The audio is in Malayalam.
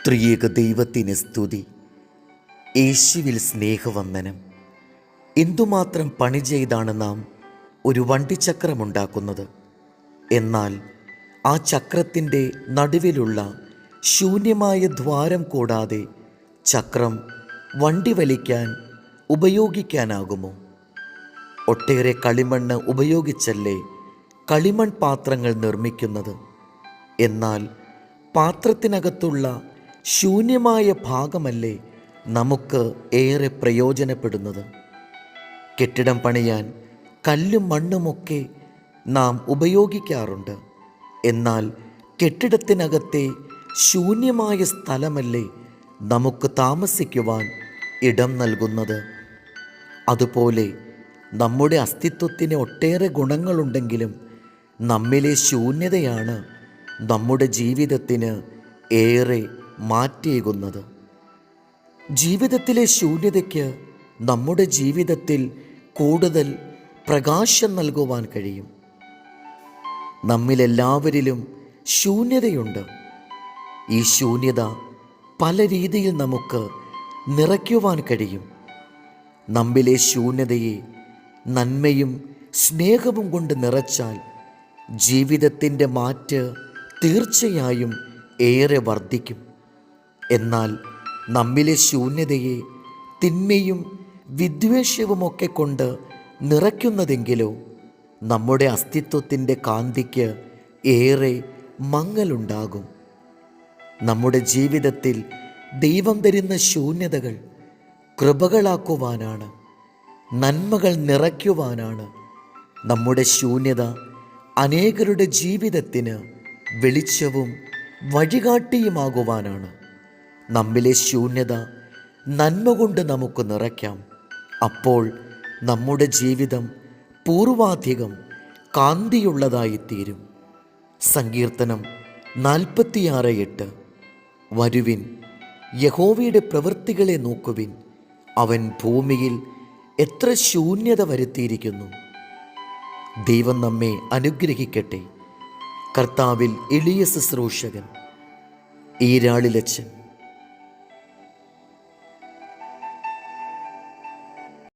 ത്രിയേക ദൈവത്തിന് സ്തുതി. യേശുവിൽ സ്നേഹവന്ദനം. എന്തുമാത്രം പണി ചെയ്താണ് നാം ഒരു വണ്ടിച്ചക്രമുണ്ടാക്കുന്നത്. എന്നാൽ ആ ചക്രത്തിൻ്റെ നടുവിലുള്ള ശൂന്യമായ ദ്വാരം കൂടാതെ ചക്രം വണ്ടി വലിക്കാൻ ഉപയോഗിക്കാനാകുമോ? ഒട്ടേറെ കളിമണ്ണ് ഉപയോഗിച്ചല്ലേ കളിമൺ പാത്രങ്ങൾ നിർമ്മിക്കുന്നത്. എന്നാൽ പാത്രത്തിനകത്തുള്ള ശൂന്യമായ ഭാഗമല്ലേ നമുക്ക് ഏറെ പ്രയോജനപ്പെടുന്നത്. കെട്ടിടം പണിയാൻ കല്ലും മണ്ണുമൊക്കെ നാം ഉപയോഗിക്കാറുണ്ട്. എന്നാൽ കെട്ടിടത്തിനകത്തെ ശൂന്യമായ സ്ഥലമല്ലേ നമുക്ക് താമസിക്കുവാൻ ഇടം നൽകുന്നത്. അതുപോലെ നമ്മുടെ അസ്തിത്വത്തിന് ഒട്ടേറെ ഗുണങ്ങളുണ്ടെങ്കിലും നമ്മിലെ ശൂന്യതയാണ് നമ്മുടെ ജീവിതത്തിന് ഏറെ മാറ്റിയേകുന്നത്. ജീവിതത്തിലെ ശൂന്യതയ്ക്ക് നമ്മുടെ ജീവിതത്തിൽ കൂടുതൽ പ്രകാശം നൽകുവാൻ കഴിയും. നമ്മിലെല്ലാവരിലും ശൂന്യതയുണ്ട്. ഈ ശൂന്യത പല രീതിയിൽ നമുക്ക് നിറയ്ക്കുവാൻ കഴിയും. നമ്മിലെ ശൂന്യതയെ നന്മയും സ്നേഹവും കൊണ്ട് നിറച്ചാൽ ജീവിതത്തിൻ്റെ മാറ്റ് തീർച്ചയായും ഏറെ വർദ്ധിക്കും. എന്നാൽ നമ്മിലെ ശൂന്യതയെ തിന്മയും വിദ്വേഷവുമൊക്കെ കൊണ്ട് നിറയ്ക്കുന്നതെങ്കിലോ നമ്മുടെ അസ്തിത്വത്തിൻ്റെ കാന്തിക്ക് ഏറെ മങ്ങലുണ്ടാകും. നമ്മുടെ ജീവിതത്തിൽ ദൈവം തരുന്ന ശൂന്യതകൾ കൃപകളാക്കുവാനാണ്, നന്മകൾ നിറയ്ക്കുവാനാണ്. നമ്മുടെ ശൂന്യത അനേകരുടെ ജീവിതത്തിന് വെളിച്ചവും വഴികാട്ടിയുമാകുവാനാണ്. നമ്മിലെ ശൂന്യത നന്മ കൊണ്ട് നമുക്ക് നിറയ്ക്കാം. അപ്പോൾ നമ്മുടെ ജീവിതം പൂർവാധികം കാന്തിയുള്ളതായിത്തീരും. സങ്കീർത്തനം 46:8. വരുവിൻ, യഹോവയുടെ പ്രവൃത്തികളെ നോക്കുവിൻ, അവൻ ഭൂമിയിൽ എത്ര ശൂന്യത വരുത്തിയിരിക്കുന്നു. ദൈവം നമ്മെ അനുഗ്രഹിക്കട്ടെ. കർത്താവിൽ എളിയ ശുശ്രൂഷകൻ ഈരാളിലച്ചൻ.